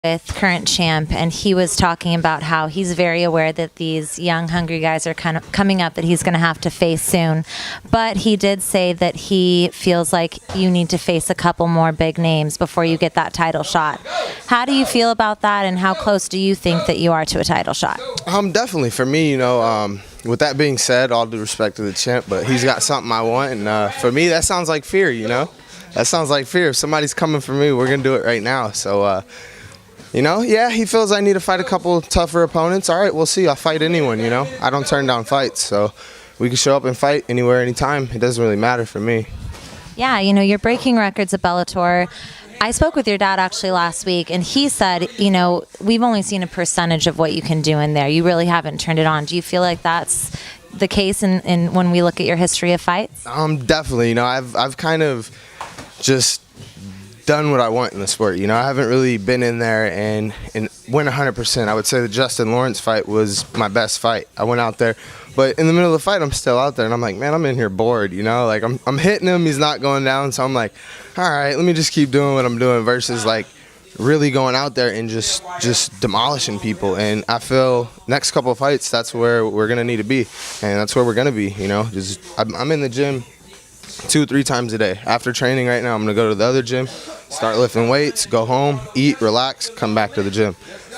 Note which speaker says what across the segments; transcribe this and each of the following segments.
Speaker 1: with current champ, and he was talking about how he's very aware that these young, hungry guys are kind of coming up that he's going to have to face soon. But he did say that he feels like you need to face a couple more big names before you get that title shot. How do you feel about that, and how close do you think that you are to a title shot?
Speaker 2: Definitely. For me, with that being said, all due respect to the champ, but he's got something I want, and for me, that sounds like fear, That sounds like fear. If somebody's coming for me, we're going to do it right now. So, yeah, he feels I need to fight a couple tougher opponents. All right, we'll see. I'll fight anyone, I don't turn down fights. So we can show up and fight anywhere, anytime. It doesn't really matter for me.
Speaker 1: Yeah, you're breaking records at Bellator. I spoke with your dad actually last week, and he said, we've only seen a percentage of what you can do in there. You really haven't turned it on. Do you feel like that's the case in when we look at your history of fights?
Speaker 2: Definitely. I've kind of just done what I want in the sport. I haven't really been in there and went 100%. I would say the Justin Lawrence fight was my best fight. I went out there, but in the middle of the fight, I'm still out there, and I'm like, man, I'm in here bored. Like I'm hitting him, he's not going down, so I'm like, all right, let me just keep doing what I'm doing versus like really going out there and just demolishing people. And I feel next couple of fights, that's where we're gonna need to be, and that's where we're gonna be. I'm in the gym 2-3 times a day. After training right now, I'm gonna go to the other gym, start lifting weights, go home, eat, relax, come back to the gym.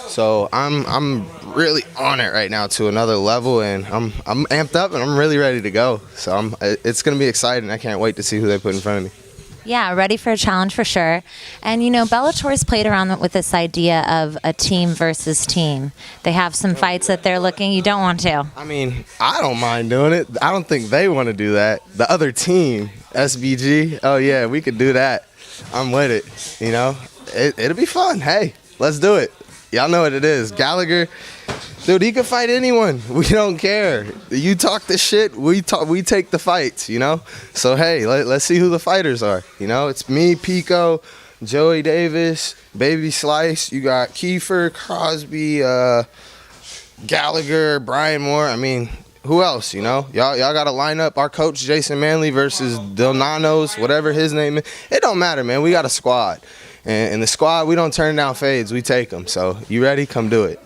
Speaker 2: So I'm really on it right now to another level, and I'm amped up and I'm really ready to go. So it's gonna be exciting. I can't wait to see who they put in front of me.
Speaker 1: Yeah, ready for a challenge for sure. And Bellator's played around with this idea of a team versus team. They have some fights that they're looking, you don't want to.
Speaker 2: I don't mind doing it. I don't think they want to do that. The other team, SBG, oh yeah, we could do that. I'm with it. It'll be fun. Hey, let's do it. Y'all know what it is. Gallagher, dude, he can fight anyone. We don't care. You talk the shit, we take the fights, So, hey, let's see who the fighters are. It's me, Pico, Joey Davis, Baby Slice. You got Kiefer, Crosby, Gallagher, Brian Moore. Who else, Y'all got to line up our coach, Jason Manley, versus Delnanos, whatever his name is. It don't matter, man. We got a squad. And in the squad, we don't turn down fades. We take them. So, you ready? Come do it.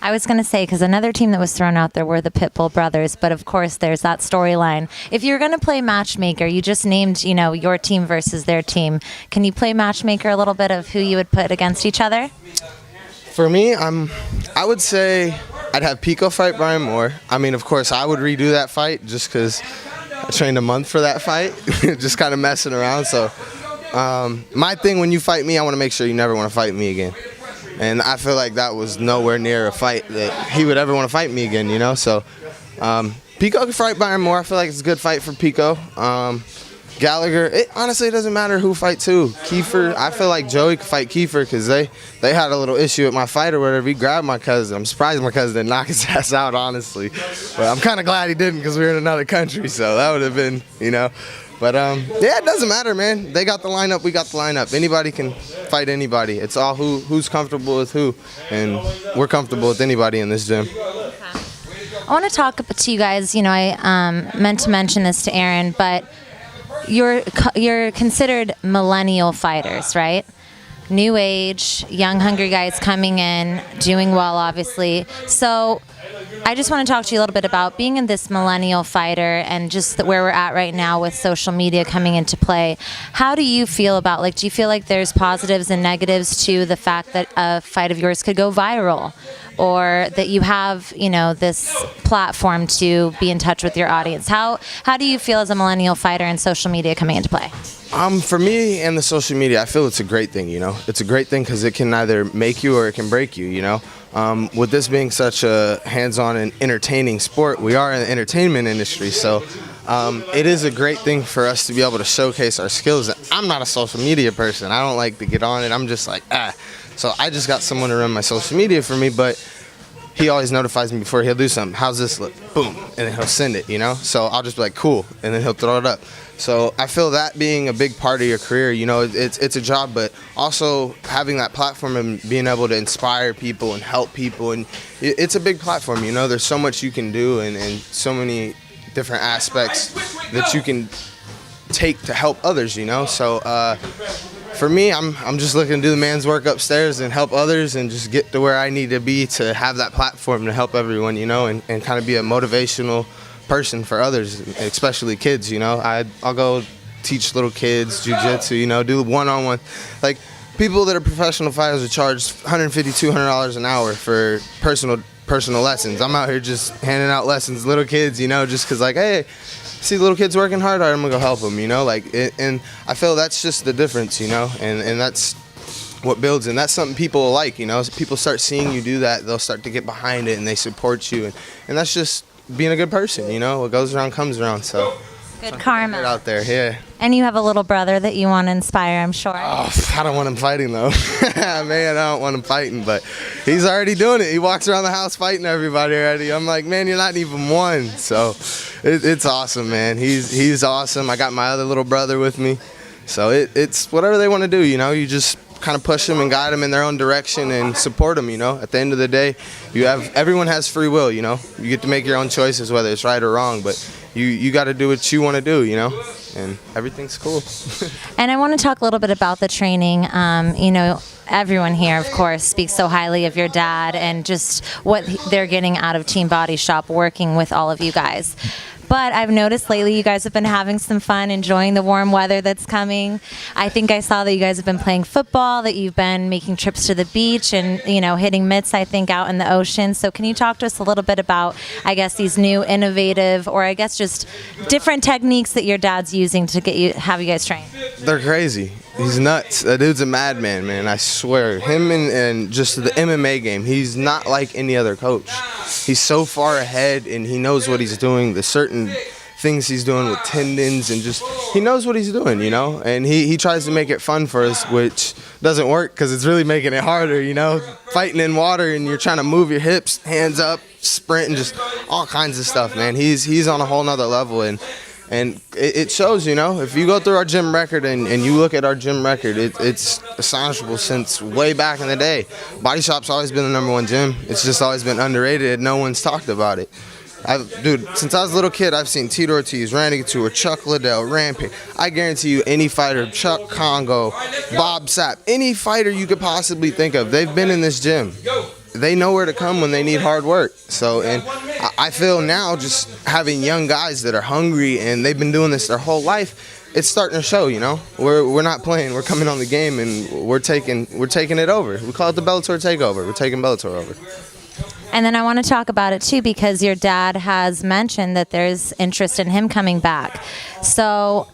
Speaker 1: I was going to say, because another team that was thrown out there were the Pitbull brothers, but of course there's that storyline. If you're going to play Matchmaker, you just named, your team versus their team. Can you play Matchmaker a little bit of who you would put against each other?
Speaker 2: For me, I would say I'd have Pico fight Brian Moore. Of course, I would redo that fight just because I trained a month for that fight, just kind of messing around. So my thing, when you fight me, I want to make sure you never want to fight me again. And I feel like that was nowhere near a fight that he would ever want to fight me again, So Pico can fight Brian Moore. I feel like it's a good fight for Pico. Gallagher, honestly, it doesn't matter who fights who. Kiefer, I feel like Joey could fight Kiefer because they had a little issue with my fight or whatever. He grabbed my cousin. I'm surprised my cousin didn't knock his ass out, honestly. But I'm kind of glad he didn't because we were in another country, so that would have been, But, yeah, it doesn't matter, man. They got the lineup, we got the lineup. Anybody can fight anybody. It's all who's comfortable with who, and we're comfortable with anybody in this gym.
Speaker 1: I want to talk to you guys. I meant to mention this to Aaron, but you're considered millennial fighters, right? New age, young, hungry guys coming in, doing well, obviously. So I just want to talk to you a little bit about being in this millennial fighter and just where we're at right now with social media coming into play. How do you feel about, do you feel like there's positives and negatives to the fact that a fight of yours could go viral, or that you have, this platform to be in touch with your audience? How do you feel as a millennial fighter and social media coming into play?
Speaker 2: For me and the social media, I feel it's a great thing, It's a great thing because it can either make you or it can break you, With this being such a hands-on and entertaining sport, we are in the entertainment industry, so it is a great thing for us to be able to showcase our skills. I'm not a social media person. I don't like to get on it. I'm just like, So I just got someone to run my social media for me, but he always notifies me before he'll do something. How's this look? Boom. And then he'll send it, So I'll just be like, cool. And then he'll throw it up. So I feel that being a big part of your career, it's a job, but also having that platform and being able to inspire people and help people. And it's a big platform, There's so much you can do and so many different aspects that you can take to help others, So for me, I'm just looking to do the man's work upstairs and help others and just get to where I need to be to have that platform to help everyone, you know, and kind of be a motivational person for others, especially kids, you know. I'll go teach little kids jiu-jitsu, you know, do one-on-one. Like, people that are professional fighters are charged $150, $200 an hour for personal lessons. I'm out here just handing out lessons to little kids, you know, just because, like, hey, see the little kids working hard, I'm going to go help them, you know. Like, and I feel that's just the difference, you know, and that's what builds, and that's something people like, you know. As people start seeing you do that, they'll start to get behind it, and they support you, and that's just being a good person, you know. What goes around comes around, so.
Speaker 1: Good karma.
Speaker 2: Out there, yeah.
Speaker 1: And you have a little brother that you want to inspire, I'm sure.
Speaker 2: Oh, I don't want him fighting, though. Man, I don't want him fighting, but he's already doing it. He walks around the house fighting everybody already. I'm like, man, you're not even one. So it's awesome, man. He's awesome. I got my other little brother with me. So it's whatever they want to do, you know. You just kind of push them and guide them in their own direction and support them, you know. At the end of the day, everyone has free will, you know. You get to make your own choices, whether it's right or wrong, but you got to do what you want to do, you know, and everything's cool.
Speaker 1: And I want to talk a little bit about the training. You know, everyone here, of course, speaks so highly of your dad and just what they're getting out of Team Body Shop working with all of you guys. But I've noticed lately you guys have been having some fun, enjoying the warm weather that's coming. I think I saw that you guys have been playing football, that you've been making trips to the beach and, you know, hitting mitts, I think, out in the ocean. So can you talk to us a little bit about, I guess, these new innovative, or I guess just different techniques that your dad's using to have you guys train?
Speaker 2: They're crazy. He's nuts. That dude's a madman, man. I swear. Him and just the MMA game, he's not like any other coach. He's so far ahead, and he knows what he's doing. The certain things he's doing with tendons, and just he knows what he's doing, you know. And he tries to make it fun for us, which doesn't work because it's really making it harder, you know. Fighting in water, and you're trying to move your hips, hands up, sprint, and just all kinds of stuff, man. He's on a whole nother level, and it shows, you know. If you go through our gym record and you look at our gym record, it's astonishable since way back in the day. Body Shop's always been the #1 gym. It's just always been underrated. No one's talked about it. Dude, since I was a little kid, I've seen Tito Ortiz, Randy Couture, Chuck Liddell, Rampage. I guarantee you any fighter, Chuck Congo, Bob Sapp, any fighter you could possibly think of, they've been in this gym. They know where to come when they need hard work. So, and I feel now just having young guys that are hungry and they've been doing this their whole life, it's starting to show, you know. We're not playing, we're coming on the game, and we're taking it over. We call it the Bellator takeover. We're taking Bellator over.
Speaker 1: And then I want to talk about it too, because your dad has mentioned that there's interest in him coming back. So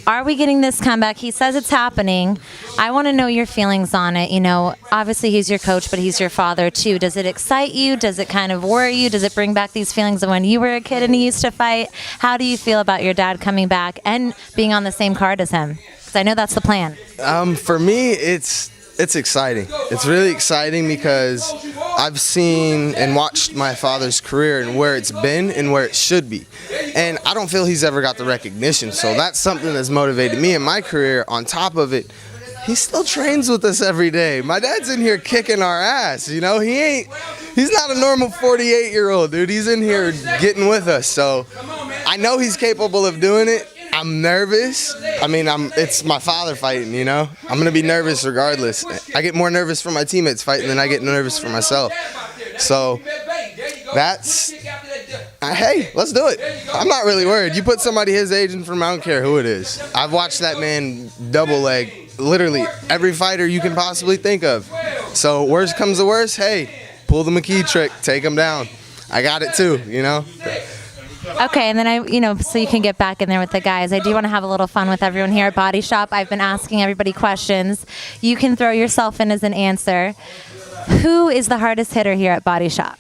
Speaker 1: are we getting this comeback? He says it's happening. I want to know your feelings on it. You know, obviously he's your coach, but he's your father too. Does it excite you? Does it kind of worry you? Does it bring back these feelings of when you were a kid and he used to fight? How do you feel about your dad coming back and being on the same card as him? Because I know that's the plan.
Speaker 2: For me, it's exciting. It's really exciting because I've seen and watched my father's career and where it's been and where it should be. And I don't feel he's ever got the recognition. So that's something that's motivated me in my career. On top of it, he still trains with us every day. My dad's in here kicking our ass, you know. He's not a normal 48-year-old, dude. He's in here getting with us. So I know he's capable of doing it. I'm nervous. I mean, it's my father fighting, you know. I'm going to be nervous regardless. I get more nervous for my teammates fighting than I get nervous for myself. So hey, let's do it. I'm not really worried. You put somebody his age in front, I don't care who it is. I've watched that man double leg literally every fighter you can possibly think of. So worst comes to worst, hey, pull the Mckee trick, take him down. I got it too, you know.
Speaker 1: Okay, and then so you can get back in there with the guys, I do want to have a little fun with everyone here at Body Shop. I've been asking everybody questions. You can throw yourself in as an answer. Who is the hardest hitter here at Body Shop?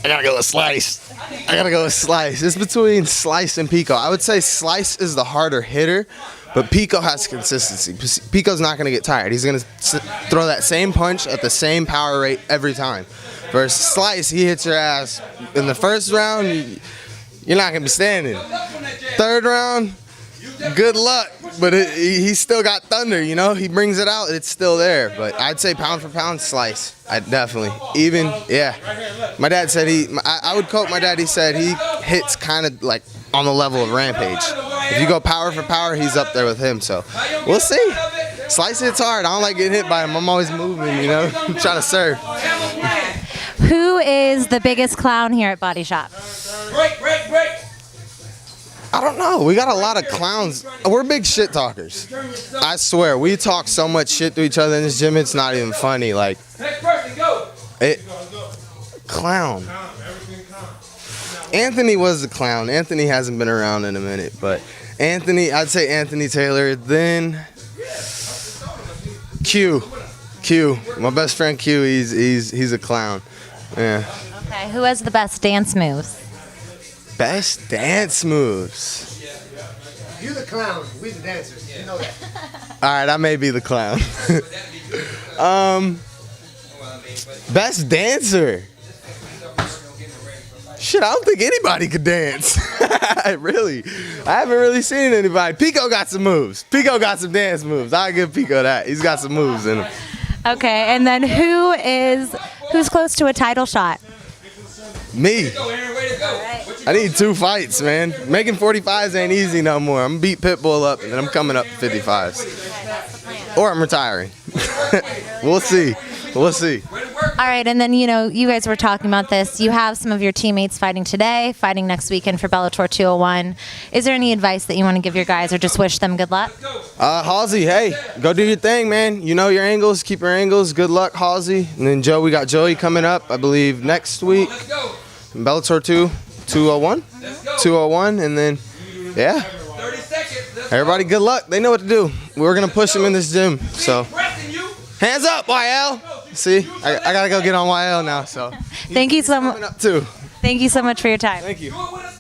Speaker 2: I gotta go with Slice. It's between Slice and Pico. I would say Slice is the harder hitter, but Pico has consistency. Pico's not gonna get tired. He's gonna throw that same punch at the same power rate every time. Versus Slice, he hits your ass in the first round, you're not going to be standing. Third round, good luck, but he's still got thunder, you know? He brings it out, it's still there. But I'd say pound for pound, Slice. I definitely. Even, yeah. My dad said I would quote my dad, he said he hits kind of like on the level of Rampage. If you go power for power, he's up there with him, so we'll see. Slice hits hard. I don't like getting hit by him. I'm always moving, you know, trying to serve.
Speaker 1: Who is the biggest clown here at Body Shop?
Speaker 2: I don't know. We got a lot of clowns. We're big shit talkers. I swear, we talk so much shit to each other in this gym. It's not even funny. Like, clown. Anthony was the clown. Anthony hasn't been around in a minute, but I'd say Anthony Taylor. Then Q, my best friend Q. He's a clown. Yeah.
Speaker 1: Okay. Who has the best dance moves?
Speaker 2: Best dance moves.
Speaker 3: You the clown, we the dancers. You know that.
Speaker 2: All right, I may be the clown. Best dancer. Shit, I don't think anybody could dance. Really, I haven't really seen anybody. Pico got some moves. Pico got some dance moves. I'll give Pico that. He's got some moves in him.
Speaker 1: Okay, and then who's close to a title shot?
Speaker 2: Me. I need 2 fights, man. Making 45s ain't easy no more. I'm gonna beat Pitbull up, and then I'm coming up to 55s. Or I'm retiring. We'll see. We'll see.
Speaker 1: All right, and then, you guys were talking about this. You have some of your teammates fighting today, fighting next weekend for Bellator 201. Is there any advice that you want to give your guys or just wish them good luck?
Speaker 2: Halsey, hey, go do your thing, man. You know your angles. Keep your angles. Good luck, Halsey. And then Joe, we got Joey coming up, I believe, next week. Bellator 201? 201, and then, yeah. Everybody, good luck. They know what to do. We're going to push them in this gym, so. Hands up, YL. See, I gotta go get on YL now. So
Speaker 1: thank you so much.
Speaker 2: Too.
Speaker 1: Thank you so much for your time.
Speaker 2: Thank you.